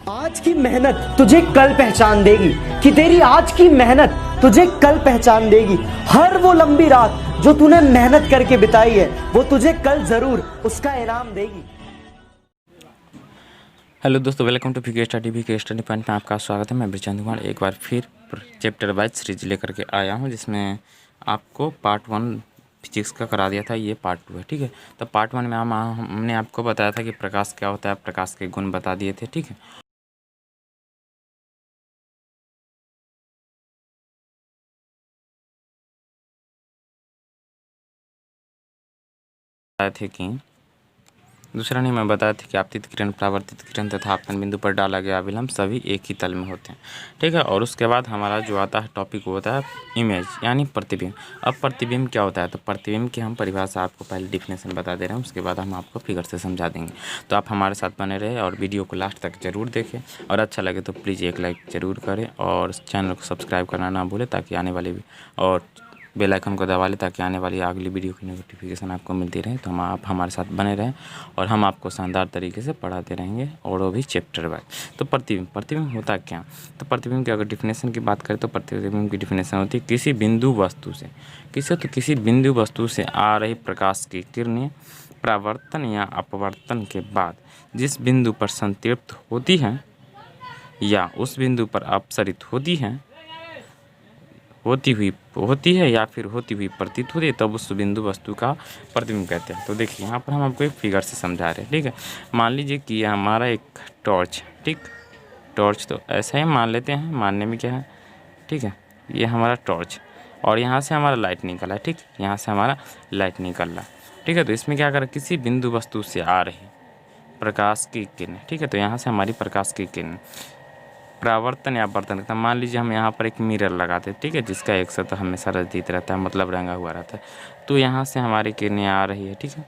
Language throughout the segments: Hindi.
आज की मेहनत तुझे कल पहचान देगी, कि तेरी आज की मेहनत तुझे कल पहचान देगी। हर वो लंबी रात जो तूने मेहनत करके बिताई है, वो तुझे कल जरूर उसका इनाम देगी। हेलो दोस्तों, welcome to VK study point में आपका स्वागत है। मैं ब्रिजेंद्र कुमार एक बार फिर चैप्टर वाइज सीरीज लेकर के आया हूं, जिसमें आपको पार्ट 1 फिजिक्स का करा दिया था। ये पार्ट 2 है, ठीक है। तो पार्ट 1 में हमने आपको बताया था कि प्रकाश क्या होता है, प्रकाश के गुण बता दिए थे, ठीक है। बताए थे कि दूसरा नहीं, मैं बताया था कि आपतित किरण, परावर्तित किरण तथा आपतन बिंदु पर डाला गया अभिलंब सभी एक ही तल में होते हैं, ठीक है। और उसके बाद हमारा जो आता है टॉपिक वो होता है इमेज यानी प्रतिबिंब। अब प्रतिबिंब क्या होता है, तो प्रतिबिंब की हम परिभाषा आपको पहले डिफिनेशन बता दे रहे हैं, उसके बाद हम आपको फिगर से समझा देंगे। तो आप हमारे साथ बने रहे और वीडियो को लास्ट तक जरूर देखें, और अच्छा लगे तो प्लीज़ एक लाइक ज़रूर करें और चैनल को सब्सक्राइब करना ना भूलें, ताकि आने वाली और बेल आइकन को दबा लें, ताकि आने वाली अगली वीडियो की नोटिफिकेशन आपको मिलती रहे। तो आप हमारे साथ बने रहें और हम आपको शानदार तरीके से पढ़ाते रहेंगे, और वो भी चैप्टर वाइज। तो प्रतिबिंब होता क्या, तो प्रतिबिंब की अगर डिफिनेशन की बात करें तो प्रतिबिंब की डिफिनेशन होती है किसी बिंदु वस्तु से किसी बिंदु वस्तु से आ रही प्रकाश की किरणें परावर्तन या अपवर्तन के बाद जिस बिंदु पर संतृप्त होती हैं या उस बिंदु पर अपसरित होती है या फिर होती हुई प्रतीत होती है, तब उस बिंदु वस्तु का प्रतिबिंब कहते हैं। तो देखिए यहाँ पर हम आपको एक फिगर से समझा रहे हैं, ठीक है। मान लीजिए कि ये हमारा एक टॉर्च, ठीक, टॉर्च तो ऐसा ही मान लेते हैं, मानने में क्या है, ठीक है। ये हमारा टॉर्च और यहाँ से हमारा लाइट निकला है, ठीक, यहाँ से हमारा लाइट निकल रहा है, ठीक है। तो इसमें क्या करें, किसी बिंदु वस्तु से आ रही प्रकाश की किरण, ठीक है। तो यहाँ से हमारी प्रकाश की किरण परावर्तन या अपवर्तन करता है। मान लीजिए हम यहाँ पर एक मिरर लगाते हैं, ठीक है, जिसका एक सतह हमेशा रंजित रहता है, मतलब रंगा हुआ रहता है। तो यहाँ से हमारी किरणें आ रही है, ठीक है,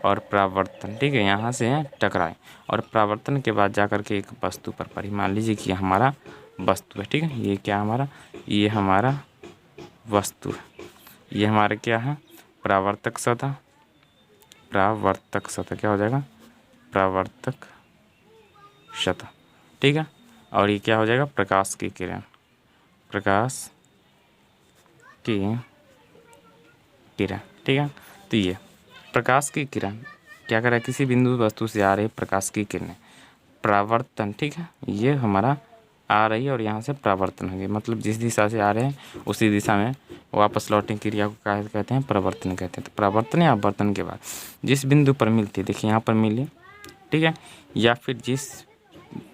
और परावर्तन, ठीक है, यहाँ से टकराए और परावर्तन के बाद जाकर के एक वस्तु पर पड़ी। मान लीजिए कि हमारा वस्तु है, ठीक है, ये क्या हमारा, ये हमारा वस्तु है, ये हमारा क्या है, परावर्तक सतह क्या हो जाएगा, परावर्तक सतह, ठीक है। और ये क्या हो जाएगा, प्रकाश की किरण ठीक है। तो ये प्रकाश की किरण क्या कर रहा है, किसी बिंदु वस्तु से आ रही प्रकाश की किरणें परावर्तन, ठीक है, ये हमारा आ रही है और यहाँ से परावर्तन हो गया, मतलब जिस दिशा से आ रहे हैं उसी दिशा में वापस लौटने की क्रिया को क्या कहते हैं, परावर्तन कहते हैं। तो परावर्तन या अपवर्तन के बाद जिस बिंदु पर मिलती है, देखिए यहाँ पर मिली, ठीक है, या फिर जिस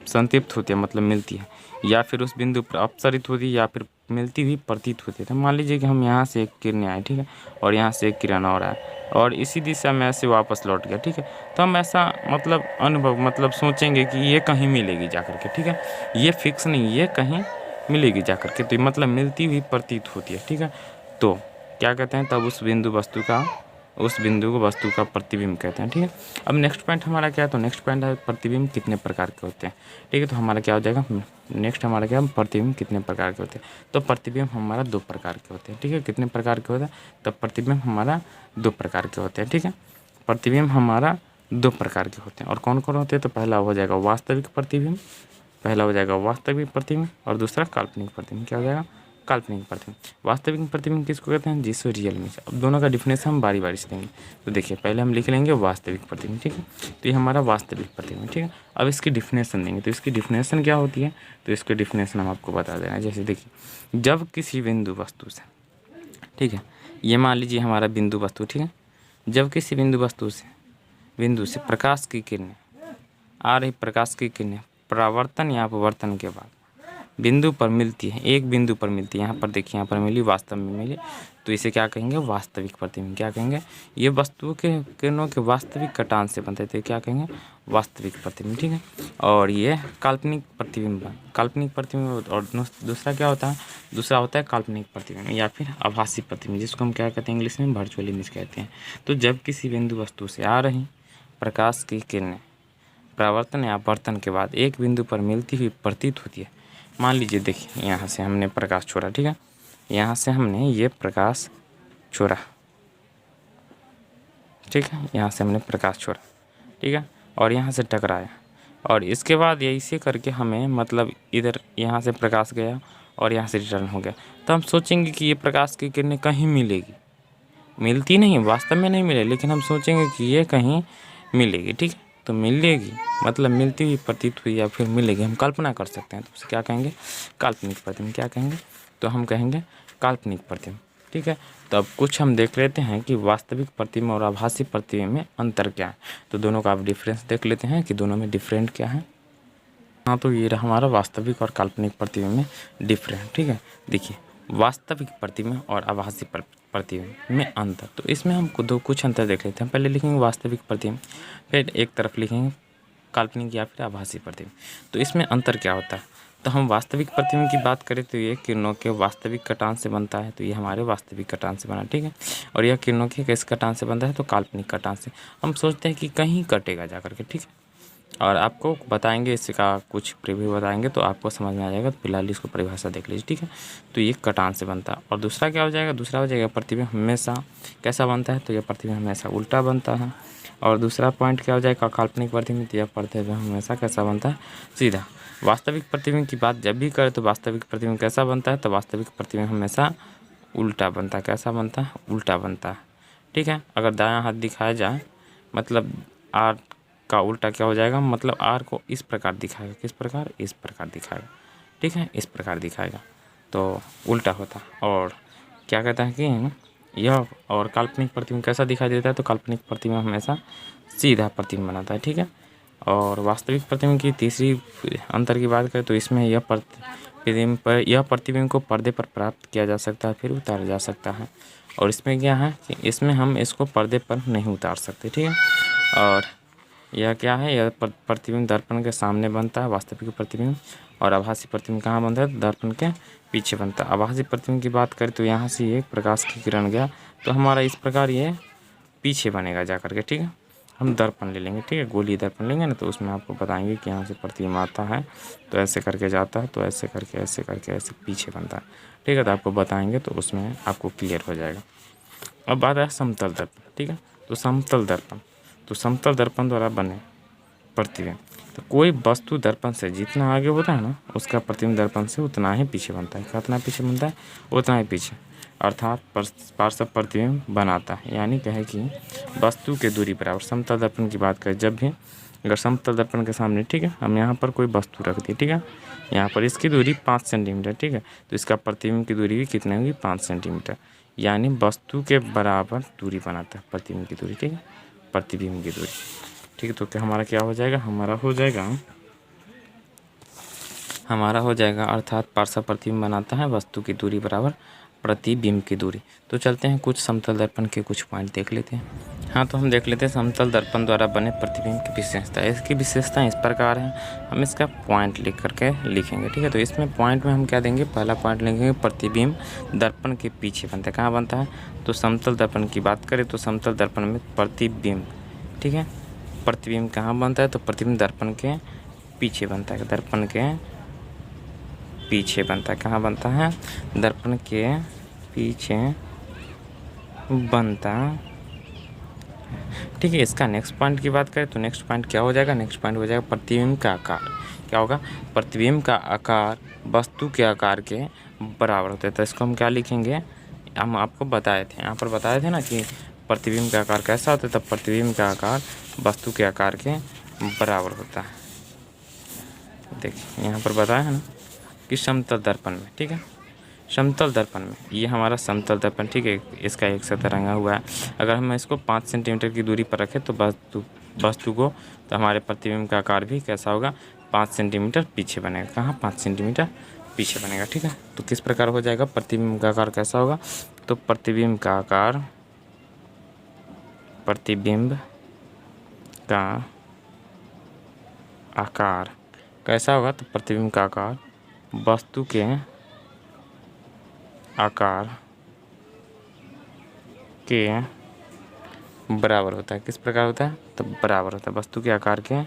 संतृप्त होती है मतलब मिलती है, या फिर उस बिंदु पर अपसरित होती है या फिर मिलती हुई प्रतीत होती है। तो मान लीजिए कि हम यहाँ से एक किरण आए, ठीक है, और यहाँ से एक किरण और आए और इसी दिशा में ऐसे वापस लौट गया, ठीक है। तो हम ऐसा मतलब अनुभव मतलब सोचेंगे कि ये कहीं मिलेगी जाकर के, ठीक है, ये फिक्स नहीं, ये कहीं मिलेगी जाकर के, तो मतलब मिलती हुई प्रतीत होती है, ठीक है। तो क्या कहते हैं, तब उस बिंदु को वस्तु का प्रतिबिंब कहते हैं, ठीक है। अब नेक्स्ट पॉइंट हमारा क्या है, तो नेक्स्ट पॉइंट है प्रतिबिंब कितने प्रकार के होते हैं, ठीक है। तो हमारा क्या हो जाएगा, नेक्स्ट हमारा क्या, प्रतिबिंब कितने प्रकार के होते हैं। तो प्रतिबिंब हमारा 2 प्रकार के होते हैं, ठीक है। कितने प्रकार के होते हैं, तो प्रतिबिंब हमारा 2 प्रकार के होते हैं, ठीक है। प्रतिबिंब हमारा 2 प्रकार के होते हैं, और कौन कौन होते हैं, तो पहला हो जाएगा वास्तविक प्रतिबिंब, और दूसरा काल्पनिक प्रतिबिंब, क्या हो जाएगा, काल्पनिक प्रतिबिंब। वास्तविक प्रतिबिंब किसको कहते हैं, जिसको रियल में। अब दोनों का डिफिनेशन हम बारी बारी से देंगे। तो देखिए पहले हम लिख लेंगे वास्तविक प्रतिबिंब, ठीक है। तो ये हमारा वास्तविक प्रतिबिंब, ठीक है। अब इसकी डिफिनेशन देंगे, तो इसकी डिफिनेशन क्या होती है, तो इसकी डिफिनेशन हम आपको बता दे रहे हैं। जैसे देखिए, जब किसी बिंदु वस्तु से, ठीक है, ये मान लीजिए हमारा बिंदु वस्तु, ठीक है, जब किसी बिंदु से प्रकाश की किरणें आ रही, प्रकाश की किरणें परावर्तन या अपवर्तन के बाद बिंदु पर मिलती है, एक बिंदु पर मिलती है, यहाँ पर देखिए, यहाँ पर मिली, वास्तव में मिली, तो इसे क्या कहेंगे, वास्तविक प्रतिबिंब। क्या कहेंगे, ये वस्तुओं के किरणों के वास्तविक कटान से बनते थे, क्या कहेंगे, वास्तविक प्रतिबिंब, ठीक है। और ये काल्पनिक प्रतिबिंब और दूसरा क्या होता है, दूसरा होता है काल्पनिक प्रतिबिंब या फिर आभासी प्रतिबिंब, जिसको हम क्या कहते हैं, इंग्लिश में वर्चुअल इमेज कहते हैं। तो जब किसी बिंदु वस्तु से आ रही प्रकाश की किरणें परावर्तन या अपवर्तन के बाद एक बिंदु पर मिलती हुई प्रतीत होती है। मान लीजिए देखिए, यहाँ से हमने प्रकाश छोड़ा, ठीक है, यहाँ से हमने ये प्रकाश छोड़ा, ठीक है, यहाँ से हमने प्रकाश छोड़ा, ठीक है, और यहाँ से टकराया, और इसके बाद ये इसे करके हमें मतलब इधर यहाँ से प्रकाश गया और यहाँ से रिटर्न हो गया, तो हम सोचेंगे कि ये प्रकाश की किरणें कहीं मिलेगी, मिलती नहीं, वास्तव में नहीं मिले, लेकिन हम सोचेंगे कि ये कहीं मिलेगी। ठीक है, तो मिलेगी मतलब मिलती हुई प्रतीत हुई या फिर मिलेगी, हम कल्पना कर सकते हैं, तो उसे क्या कहेंगे, काल्पनिक प्रतिबिंब। क्या कहेंगे, तो हम कहेंगे काल्पनिक प्रतिबिंब। ठीक है, तो अब कुछ हम देख लेते हैं कि वास्तविक प्रतिबिंब और आभासी प्रतिबिंब में अंतर क्या है। तो दोनों का आप डिफरेंस देख लेते हैं कि दोनों में डिफरेंट क्या है। हाँ, तो ये रहा हमारा वास्तविक और काल्पनिक प्रतिबिंब में डिफरेंट। ठीक है, देखिए वास्तविक प्रतिबिंब और आभासी प्रतिबिंब में अंतर, तो इसमें हम कुछ अंतर देख लेते हैं। पहले लिखेंगे वास्तविक प्रतिबिंब, फिर एक तरफ लिखेंगे काल्पनिक या फिर आभासी प्रतिबिंब। तो इसमें अंतर क्या होता है, तो हम वास्तविक प्रतिबिंब की बात करें तो ये किरणों के वास्तविक कटान से बनता है, तो ये हमारे वास्तविक कटान से बना। ठीक है, और यह किरणों के किस कटान से बनता है, तो काल्पनिक कटान से। हम सोचते हैं कि कहीं कटेगा जा करके। ठीक है, और आपको बताएंगे, इसका कुछ प्रीव्यू बताएंगे तो आपको समझ में आ जाएगा। तो फिलहाल इसको परिभाषा देख लीजिए। ठीक है, तो ये कटान से बनता है। और दूसरा क्या हो जाएगा, दूसरा हो जाएगा प्रतिबिंब हमेशा कैसा बनता है, तो यह प्रतिबिंब हमेशा उल्टा बनता है। और दूसरा पॉइंट क्या हो जाएगा, काल्पनिक प्रतिबिंब, तो यह प्रतिबिंब हमेशा कैसा बनता है, सीधा। वास्तविक प्रतिबिंब की बात जब भी करें तो वास्तविक प्रतिबिंब कैसा बनता है, तो वास्तविक प्रतिबिंब हमेशा उल्टा बनता है। कैसा बनता है, उल्टा बनता है। ठीक है, अगर दायां हाथ दिखाया जाए मतलब आर का उल्टा क्या हो जाएगा, मतलब आर को इस प्रकार दिखाएगा, किस प्रकार, इस प्रकार दिखाएगा। ठीक है, इस प्रकार दिखाएगा तो उल्टा होता। और क्या कहता है कि यह और काल्पनिक प्रतिबिंब कैसा दिखाई देता है, तो काल्पनिक प्रतिबिंब हमेशा सीधा प्रतिबिंब बनाता है। ठीक है, और वास्तविक प्रतिबिंब की तीसरी अंतर की बात करें तो इसमें यह प्रतिबिंब को पर्दे पर प्राप्त किया जा सकता है, फिर उतारा जा सकता है। और इसमें क्या है कि इसमें हम इसको पर्दे पर नहीं उतार सकते। ठीक है, और यह क्या है, यह प्रतिबिंब दर्पण के सामने बनता है, वास्तविक प्रतिबिंब। और आभासी प्रतिबिंब कहाँ बनता है, दर्पण के पीछे बनता है। आभासी प्रतिबिंब की बात करें तो यहाँ से एक प्रकाश की किरण गया तो हमारा इस प्रकार ये पीछे बनेगा जा करके। ठीक है, हम दर्पण ले लेंगे। ठीक है, गोलीय दर्पण लेंगे ना, तो उसमें आपको बताएंगे कि यहाँ से प्रतिबिंब आता है तो ऐसे करके जाता है, तो ऐसे करके ऐसे पीछे बनता है। ठीक है, तो आपको बताएंगे तो उसमें आपको क्लियर हो जाएगा। अब बात है समतल दर्पण। ठीक है, तो समतल दर्पण, तो समतल दर्पण द्वारा बने प्रतिबिंब, तो कोई वस्तु दर्पण से जितना आगे होता है ना, उसका प्रतिबिंब दर्पण से उतना ही पीछे बनता है। कितना पीछे बनता है, उतना ही पीछे, अर्थात पार्श्व प्रतिबिंब बनाता है। यानी कहे कि वस्तु के दूरी बराबर। समतल दर्पण की बात करें जब भी, अगर समतल दर्पण के सामने, ठीक है, हम यहाँ पर कोई वस्तु रख दी, ठीक है, यहाँ पर इसकी दूरी 5 सेंटीमीटर, ठीक है, तो इसका प्रतिबिंब की दूरी भी कितनी होगी, 5 सेंटीमीटर। यानी वस्तु के बराबर दूरी बनाता है प्रतिबिंब की दूरी। ठीक है, प्रतिबिंब की दूरी। ठीक है, तो क्या हमारा क्या हो जाएगा, हमारा हो जाएगा अर्थात पार्श्व प्रतिबिंब बनाता है, वस्तु की दूरी बराबर प्रतिबिंब की दूरी। तो चलते हैं कुछ समतल दर्पण के कुछ पॉइंट देख लेते हैं। हाँ, तो हम देख लेते हैं समतल दर्पण द्वारा बने प्रतिबिंब की विशेषता। इसकी विशेषताएं इस प्रकार हैं, हम इसका पॉइंट लिख करके लिखेंगे। ठीक है, तो इसमें पॉइंट में हम क्या देंगे, पहला पॉइंट लिखेंगे प्रतिबिंब दर्पण के पीछे बनता है। कहाँ बनता है, तो समतल दर्पण की बात करें तो समतल दर्पण में प्रतिबिंब, ठीक है, प्रतिबिंब कहाँ बनता है, तो प्रतिबिंब दर्पण के पीछे बनता है। दर्पण के पीछे बनता है, कहाँ बनता है, दर्पण के पीछे बनता। ठीक है, इसका नेक्स्ट पॉइंट की बात करें तो नेक्स्ट पॉइंट क्या हो जाएगा, नेक्स्ट पॉइंट हो जाएगा प्रतिबिंब का आकार। क्या होगा, प्रतिबिंब का आकार वस्तु के आकार के बराबर होता है। तो इसको हम क्या लिखेंगे, हम आपको बताए थे, यहाँ पर बताए थे ना कि प्रतिबिंब का आकार कैसा होता है, तब प्रतिबिंब का आकार वस्तु के आकार के बराबर होता है। देखिए यहाँ पर बताया है ना कि समतल दर्पण में, ठीक है, समतल दर्पण में ये हमारा समतल दर्पण, ठीक है, इसका एक सतह रंगा हुआ है। अगर हम इसको 5 सेंटीमीटर की दूरी पर रखें तो वस्तु को, तो हमारे प्रतिबिंब का आकार भी कैसा होगा, 5 सेंटीमीटर पीछे बनेगा। कहाँ, 5 सेंटीमीटर पीछे बनेगा। ठीक है, तो किस प्रकार हो जाएगा, प्रतिबिंब का आकार कैसा होगा, तो प्रतिबिंब का आकार कैसा होगा, तो प्रतिबिंब का आकार वस्तु के आकार के बराबर होता है। किस प्रकार होता है, तो बराबर होता है, वस्तु के आकार के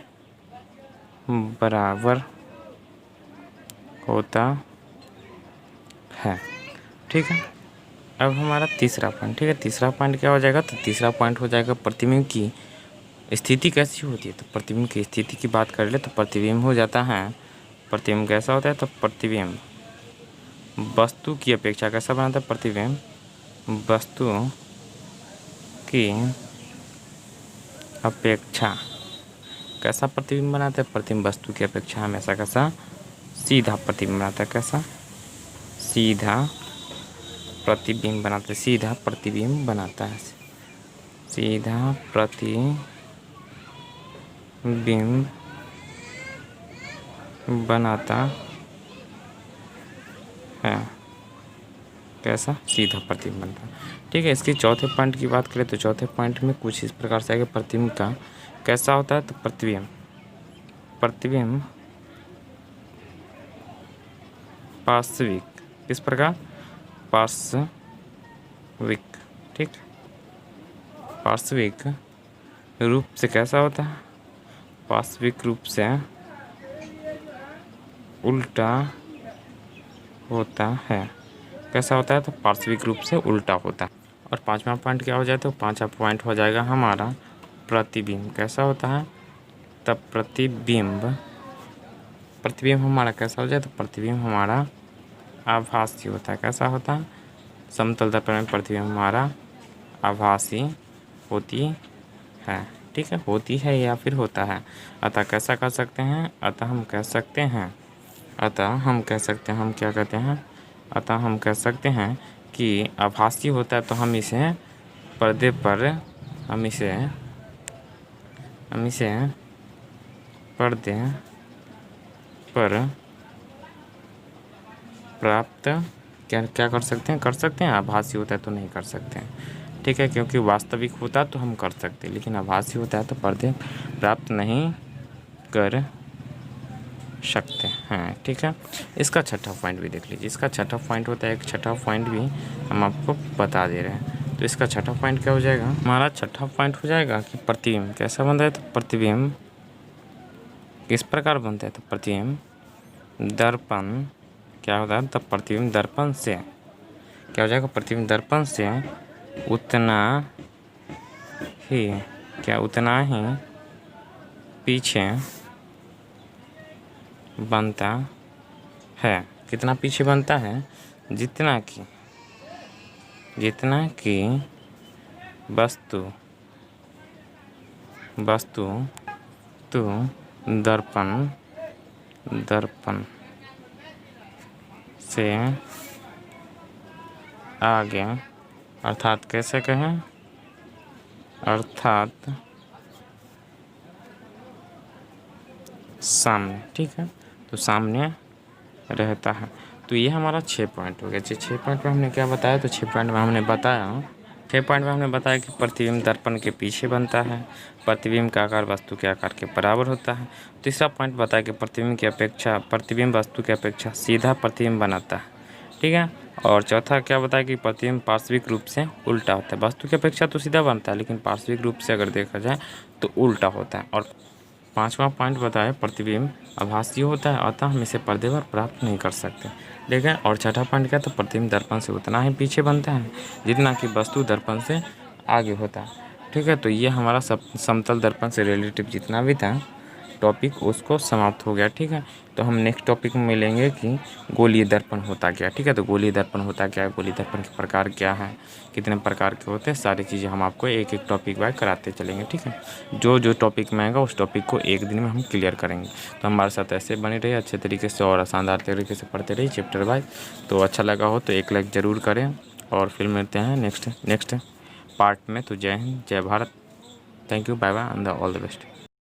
बराबर होता है। ठीक है, अब हमारा तीसरा पॉइंट, ठीक है, तीसरा पॉइंट क्या हो जाएगा, तो तीसरा पॉइंट हो जाएगा प्रतिबिंब की स्थिति कैसी होती है, तो प्रतिबिंब की स्थिति की बात कर ले तो प्रतिबिंब हो जाता है, प्रतिबिंब कैसा होता है, तो प्रतिबिंब वस्तु की अपेक्षा कैसा बनाता है, प्रतिबिंब वस्तु की अपेक्षा कैसा प्रतिबिंब बनाता है, प्रतिबिंब वस्तु की अपेक्षा हमेशा कैसा, सीधा प्रतिबिंब बनाता है, कैसा, सीधा प्रतिबिंब बनाता है, सीधा प्रतिबिंब बनाता है, सीधा प्रतिबिंब बनाता है, कैसा, सीधा प्रतिबिंब बनता है। ठीक है, इसकी चौथे पॉइंट की बात करें तो चौथे पॉइंट में कुछ इस प्रकार से आएगा, प्रतिबिंब का कैसा होता है, तो प्रतिबिंब पार्श्विक, किस प्रकार, पार्श्विक, ठीक, पार्श्विक रूप से कैसा होता है, पार्श्विक रूप से उल्टा होता है, कैसा होता है, तो पार्श्विक रूप से उल्टा होता है। और पांचवा पॉइंट क्या हो जाए, तो पांचवा पॉइंट हो जाएगा हमारा प्रतिबिंब, कैसा होता है, तब प्रतिबिंब हमारा कैसा हो जाए, तो प्रतिबिंब हमारा आभासी होता है, कैसा होता है, समतल दर्पण में प्रतिबिंब हमारा आभासी होती है, ठीक है, होती है या फिर होता है। अतः कैसा कर सकते हैं, अतः हम कह सकते हैं, हम क्या कहते हैं, अतः हम कह सकते हैं कि आभासी होता है तो हम इसे पर्दे पर, हम इसे पर्दे पर प्राप्त क्या कर सकते हैं, आभासी होता है तो नहीं कर सकते हैं, ठीक है, क्योंकि वास्तविक होता तो हम कर सकते, लेकिन आभासी होता है तो पर्दे प्राप्त नहीं कर सकते हैं, ठीक है। इसका छठा पॉइंट भी देख लीजिए, इसका छठा पॉइंट होता है, एक छठा पॉइंट भी हम आपको बता दे रहे हैं। तो इसका छठा पॉइंट क्या हो जाएगा, हमारा छठा पॉइंट हो जाएगा कि प्रतिबिंब कैसा बनता है, तो प्रतिबिंब किस प्रकार बनता है, तो प्रतिबिंब दर्पण क्या होता है, तो प्रतिबिंब दर्पण से क्या हो जाएगा, प्रतिबिंब दर्पण से उतना ही पीछे बनता है, कितना पीछे बनता है, जितना कि वस्तु तो दर्पण से आगे, अर्थात कैसे कहें, अर्थात सामने, ठीक है, तो सामने रहता है। तो ये हमारा 6 पॉइंट हो गया। 6 पॉइंट में हमने क्या बताया, तो 6 पॉइंट में हमने बताया कि प्रतिबिंब दर्पण के पीछे बनता है, प्रतिबिंब का आकार वस्तु के आकार के बराबर होता है। तीसरा पॉइंट बताया कि प्रतिबिंब वस्तु की अपेक्षा सीधा प्रतिबिंब बनाता है, ठीक है। और चौथा क्या बताया कि प्रतिबिंब पार्श्विक रूप से उल्टा होता है, वस्तु की अपेक्षा तो सीधा बनता है लेकिन पार्श्विक रूप से अगर देखा जाए तो उल्टा होता है। और पांचवा पॉइंट बताया प्रतिबिंब आभासी होता है, अतः हम इसे पर्दे पर प्राप्त नहीं कर सकते, ठीक है। और छठा पॉइंट क्या, तो प्रतिबिंब दर्पण से उतना ही पीछे बनता है जितना कि वस्तु दर्पण से आगे होता है, ठीक है। तो ये हमारा समतल दर्पण से रिलेटिव जितना भी था टॉपिक उसको समाप्त हो गया, ठीक है। तो हम नेक्स्ट टॉपिक में मिलेंगे कि गोलीय दर्पण होता क्या, ठीक है। तो गोलीय दर्पण होता क्या है, गोलीय दर्पण के प्रकार क्या है, कितने प्रकार के होते हैं, सारी चीज़ें हम आपको एक एक टॉपिक वाइज कराते चलेंगे, ठीक है। जो टॉपिक में आएगा उस टॉपिक को एक दिन में हम क्लियर करेंगे। तो हमारे साथ ऐसे बने रहिए अच्छे तरीके से और शानदार तरीके से पढ़ते रहिए चैप्टर वाइज। तो अच्छा लगा हो तो एक लाइक ज़रूर करें और फिर मिलते हैं नेक्स्ट पार्ट में। तो जय हिंद, जय Bharat, thank you, bye bye and all the best.